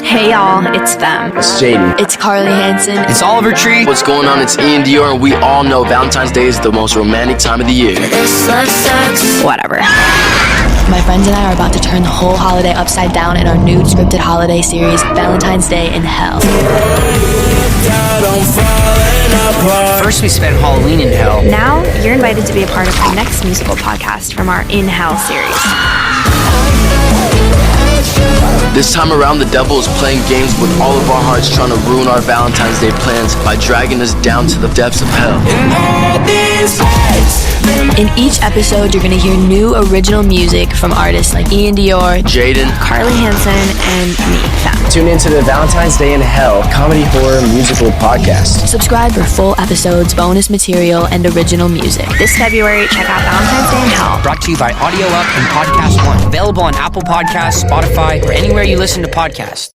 Hey y'all, it's them. It's Jaden. It's Carly Hansen. It's Oliver Tree. What's going on? It's Ian Dior, and we all know Valentine's Day is the most romantic time of the year. Whatever. My friends and I are about to turn the whole holiday upside down in our new scripted holiday series, Valentine's Day in Hell. First we spent Halloween in hell. Now, you're invited to be a part of our next musical podcast from our In Hell series. This time around, the devil is playing games with all of our hearts, trying to ruin our Valentine's Day plans by dragging us down to the depths of hell. In each episode, you're going to hear new original music from artists like Ian Dior, Jaden, Carly Hansen, and me, Them. Tune into the Valentine's Day in Hell comedy horror musical podcast. Subscribe for full episodes, bonus material, and original music. This February, check out Valentine's Day in Hell. Brought to you by Audio Up and Podcast One. Available on Apple Podcasts, Spotify, or anywhere you listen to podcasts.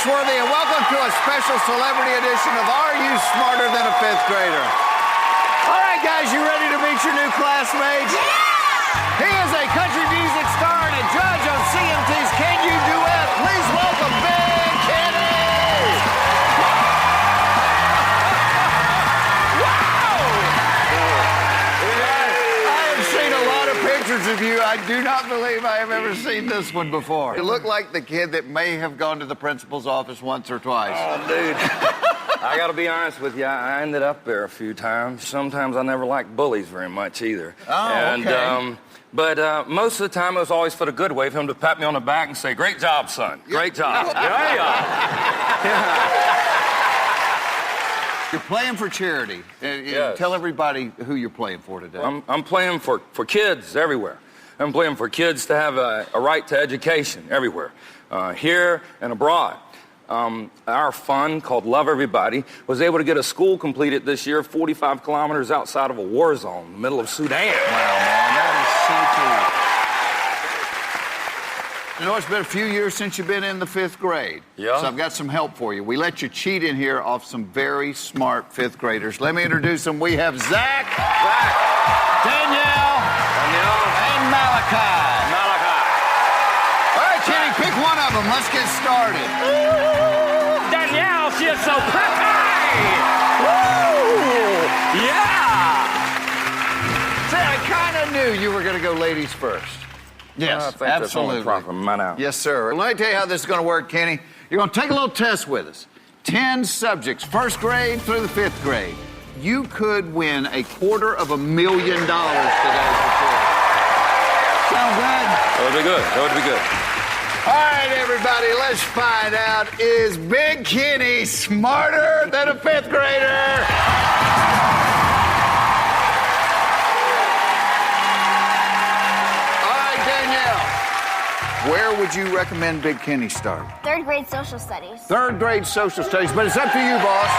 And welcome to a special celebrity edition of Are You Smarter Than a Fifth Grader? All right, guys, you ready to meet your new classmates? Yeah! He is a country music star and a judge on CMT's Can You Duet? Please welcome Big Kenny! Wow! I have seen a lot of pictures of you. I do not believe I have ever seen this one before. You look like the kid that may have gone to the principal's office once or twice. Oh, dude. I gotta be honest with you, I ended up there a few times. Sometimes I never liked bullies very much either. Oh, okay. But most of the time it was always for the good way, for him to pat me on the back and say, "Great job, son. Great job." You're playing for charity. Yes. Tell everybody who you're playing for today. I'm playing for kids everywhere. I'm playing for kids to have a right to education everywhere, here and abroad. Our fund called Love Everybody was able to get a school completed this year 45 kilometers outside of a war zone in the middle of Sudan. Wow, man, that is so cool. You know, it's been a few years since you've been in the fifth grade. Yeah. So I've got some help for you. We let you cheat in here off some very smart fifth graders. Let me introduce them. We have Zach, Danielle, and Malachi. All right, Kenny, pick one of them. Let's get started. Danielle, she is so pretty! Woo! Yeah! See, I kind of knew you were going to go ladies first. Yes, I think that's only proper from mine out. Yes, sir. Let me tell you how this is going to work, Kenny. You're going to take a little test with us. 10 subjects, first grade through the fifth grade. You could win $250,000 today. Sound good? That would be good. That would be good. All right, everybody, let's find out. Is Big Kenny smarter than a fifth grader? All right, Danielle, where would you recommend Big Kenny start? Third grade social studies. Third grade social studies, but it's up to you, boss.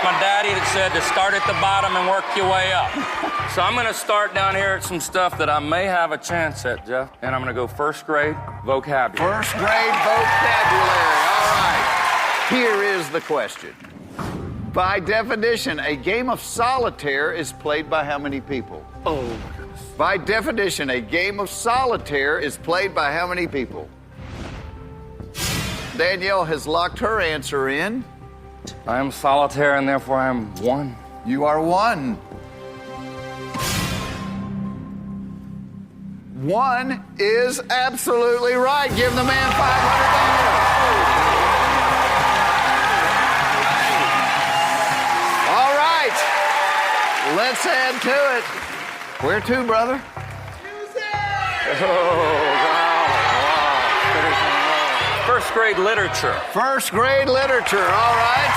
My daddy that said to start at the bottom and work your way up. So I'm going to start down here at some stuff that I may have a chance at, Jeff. And I'm going to go first grade vocabulary. First grade vocabulary. All right. Here is the question. By definition, a game of solitaire is played by how many people? Oh, my goodness. By definition, a game of solitaire is played by how many people? Danielle has locked her answer in. I am solitaire and therefore I am one. You are one. One is absolutely right. Give the man $500. All right. Let's add to it. Where to, brother? First grade literature. First grade literature. All right.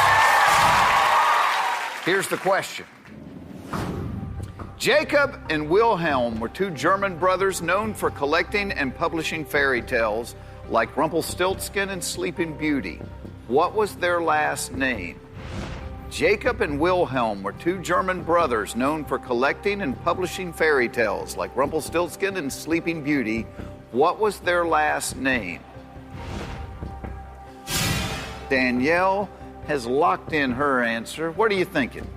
Here's the question. Jacob and Wilhelm were two German brothers known for collecting and publishing fairy tales like Rumpelstiltskin and Sleeping Beauty. What was their last name? Jacob and Wilhelm were two German brothers known for collecting and publishing fairy tales like Rumpelstiltskin and Sleeping Beauty. What was their last name? Danielle has locked in her answer. What are you thinking?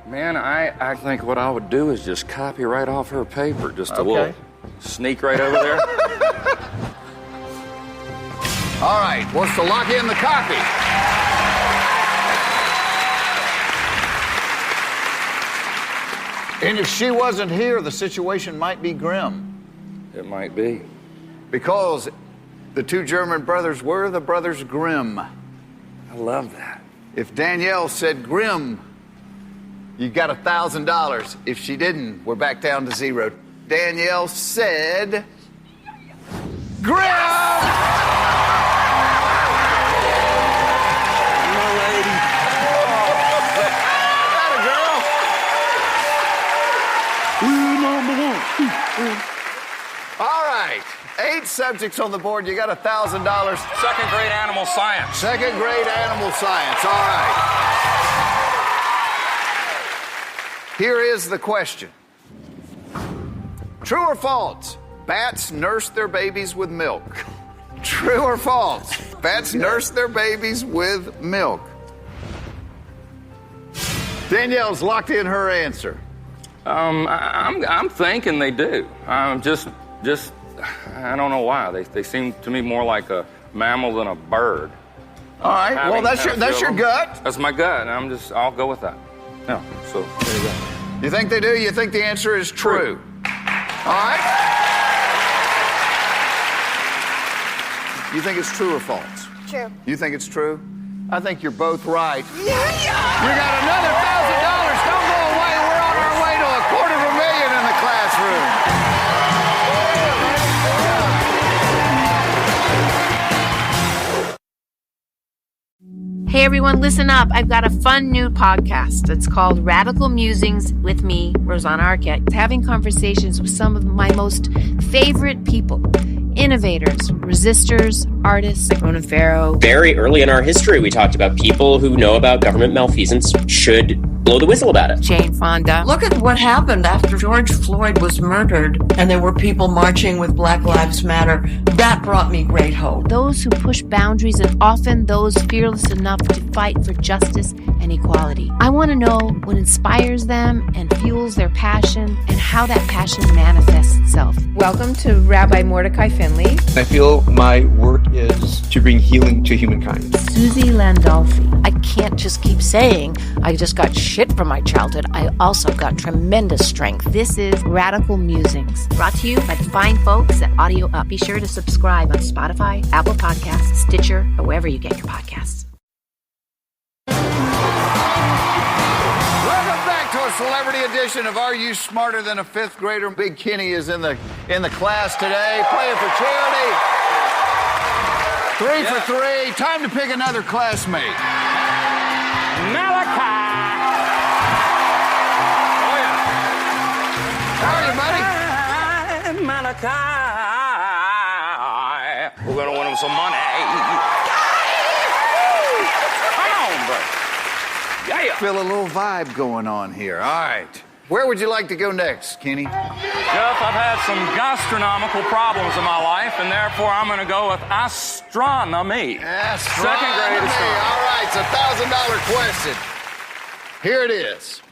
Man, I think what I would do is just copy right off her paper. Just a little sneak right over there. All right, what's to lock in the copy? And if she wasn't here, the situation might be grim. It might be. Because the two German brothers were the brothers Grimm. I love that. If Danielle said Grimm, you got $1,000. If she didn't, we're back down to zero. Danielle said Grimm! All right, 8 subjects on the board. You got $1,000. Second grade animal science. Second grade animal science. All right. Here is the question. True or false? Bats nurse their babies with milk. True or false? Bats nurse their babies with milk. Danielle's locked in her answer. I'm thinking they do. Just I don't know why. They seem to me more like a mammal than a bird. All right. Well, that's your gut. That's my gut, and I'll go with that. Yeah. So there you go. You think they do? You think the answer is true? All right. You think it's true or false? True. You think it's true? I think you're both right. You got another $1,000. Don't go away. We're on our way to $250,000 in the classroom. Hey everyone, listen up. I've got a fun new podcast. It's called Radical Musings with me, Rosanna Arquette, having conversations with some of my most favorite people. Innovators, resistors, artists like Ronan Farrow. Very early in our history, we talked about people who know about government malfeasance should blow the whistle about it. Jane Fonda. Look at what happened after George Floyd was murdered and there were people marching with Black Lives Matter. That brought me great hope. Those who push boundaries and often those fearless enough to fight for justice and equality. I want to know what inspires them and fuels their passion and how that passion manifests itself. Welcome to Rabbi Mordecai Finley. I feel my work is to bring healing to humankind. Susie Landolfi. I can't just keep saying I just got shit from my childhood. I also got tremendous strength. This is Radical Musings, brought to you by the fine folks at Audio Up. Be sure to subscribe on Spotify, Apple Podcasts, Stitcher, or wherever you get your podcasts. Welcome back to a celebrity edition of Are You Smarter Than a Fifth Grader? Big Kenny is in the class today, playing for charity. 3 for 3. Time to pick another classmate. Malachi. Oh yeah. How are you, buddy? Malachi. We're gonna win him some money. Come on, buddy. Yeah. Feel a little vibe going on here. All right. Where would you like to go next, Kenny? Jeff, I've had some gastronomical problems in my life, and therefore I'm going to go with astronomy. Second grade astronomy. All right, it's a $1,000 question. Here it is.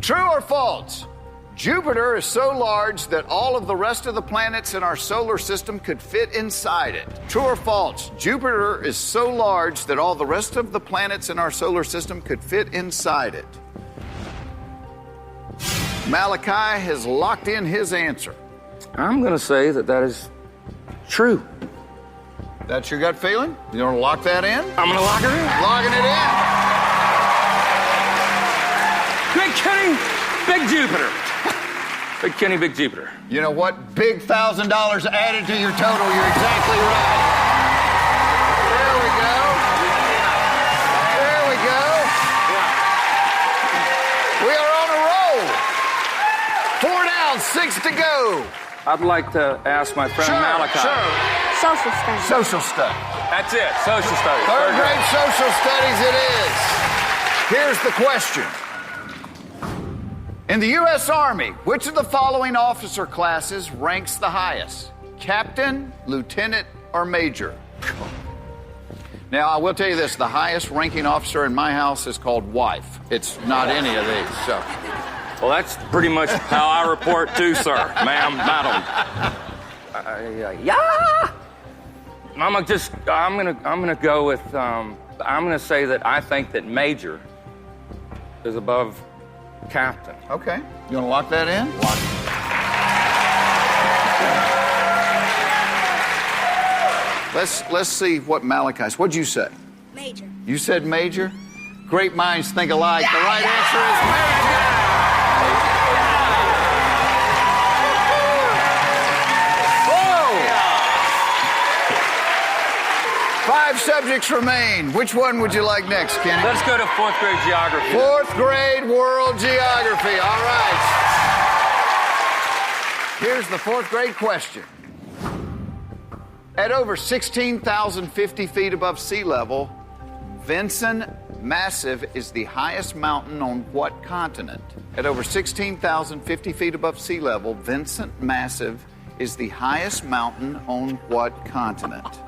True or false? Jupiter is so large that all of the rest of the planets in our solar system could fit inside it. True or false? Jupiter is so large that all the rest of the planets in our solar system could fit inside it. Malachi has locked in his answer. I'm going to say that is true. That's your gut feeling? You want to lock that in? I'm going to lock it in. Locking it in. Big Kenny, Big Jupiter. Big Kenny, Big Jupiter. You know what? Big $1,000 added to your total. You're exactly right. There we go. There we go. We are on a roll. 4 down, 6 to go. I'd like to ask my friend Malachi. Social stuff. Social stuff. That's it. Social studies. Third grade social studies it is. Here's the question. In the U.S. Army, which of the following officer classes ranks the highest? Captain, lieutenant, or major? Now, I will tell you this. The highest ranking officer in my house is called wife. It's not any of these, so. Well, that's pretty much how I report too, sir. Ma'am, madam. Yeah. I'm gonna go with, I'm gonna say that I think that major is above captain. Okay. You want to lock that in? Lock it. Let's see what Malachi's. What'd you say? Major. You said major? Great minds think alike. The right answer is major. Whoa! 5 subjects remain. Which one would you like next, Kenny? Let's go to 4th grade geography. 4th grade world geography. All right. Here's the 4th grade question. At over 16,050 feet above sea level, Vinson Massif is the highest mountain on what continent? At over 16,050 feet above sea level, Vincent Massif is the highest mountain on what continent?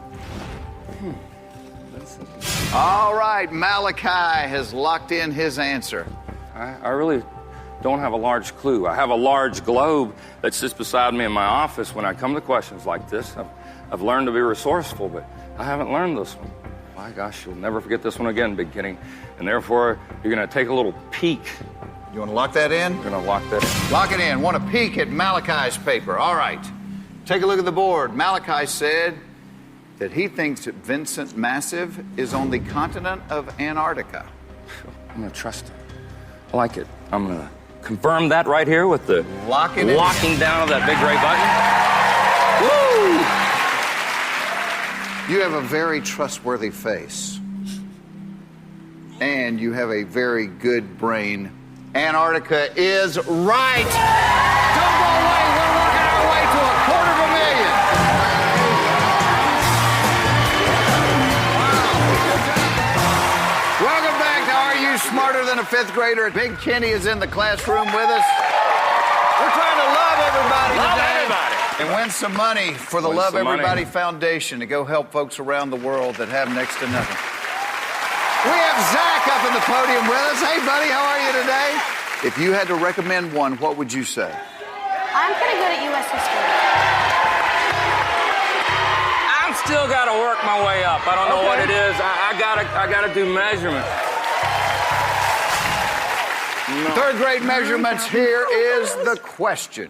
All right, Malachi has locked in his answer. I really don't have a large clue. I have a large globe that sits beside me in my office when I come to questions like this. I've learned to be resourceful, but I haven't learned this one. My gosh, you'll never forget this one again, Big Kenny. And therefore, you're going to take a little peek. You want to lock that in? We're going to lock that in. Lock it in. Want a peek at Malachi's paper. All right. Take a look at the board. Malachi said that he thinks that Vincent Massif is on the continent of Antarctica. I'm going to trust him. I like it. I'm going to confirm that right here with the locking down of that big gray button. Woo! You have a very trustworthy face. And you have a very good brain. Antarctica is right. Don't go away. We're working our way to $250,000. Wow. Welcome back to Are You Smarter Than a Fifth Grader? Big Kenny is in the classroom with us. We're trying to love everybody today. And win some money for the Love Everybody Foundation to go help folks around the world that have next to nothing. We have Zach up in the podium with us. Hey, buddy, how are you today? If you had to recommend one, what would you say? I'm pretty good at U.S. history. I've still got to work my way up. I don't know what it is. I gotta do measurements. No. 3rd grade measurements. Here is the question.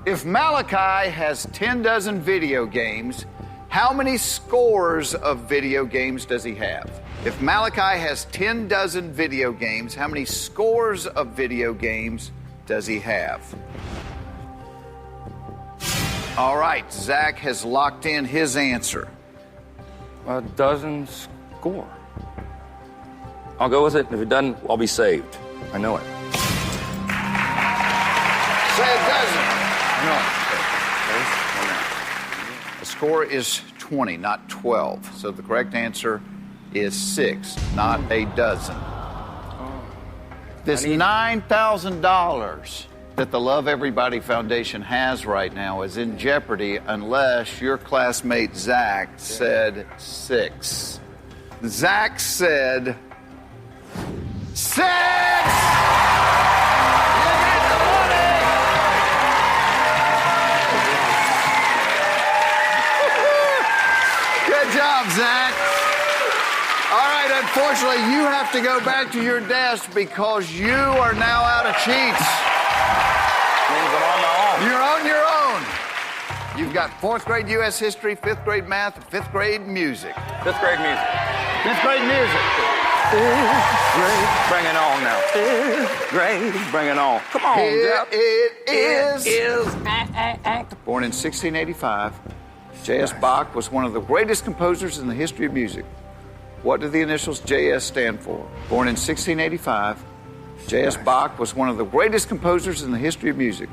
If Malachi has 10 dozen video games, how many scores of video games does he have? If Malachi has 10 dozen video games, how many scores of video games does he have? All right, Zach has locked in his answer. A dozen score. I'll go with it. If it doesn't, I'll be saved. I know it. Say a dozen. No. The score is 20, not 12. So the correct answer is 6, not a dozen. This $9,000 that the Love Everybody Foundation has right now is in jeopardy unless your classmate Zach said 6. Zach said 6! Good job, Zach. All right, unfortunately, you have to go back to your desk because you are now out of cheats. Means I'm on my own. You're on your own. You've got 4th grade U.S. history, 5th grade math, and 5th grade music. 5th grade music. 5th grade music. 5th grade, bring it on now. 5th grade, bring it on. Come on, Here Jeff. it is. Born in 1685, J.S. Bach was one of the greatest composers in the history of music. What do the initials J.S. stand for? Born in 1685, J.S. Bach was one of the greatest composers in the history of music.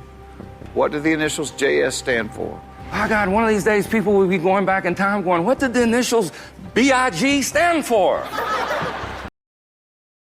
What do the initials J.S. stand for? Oh, God, one of these days people will be going back in time going, what did the initials B-I-G stand for?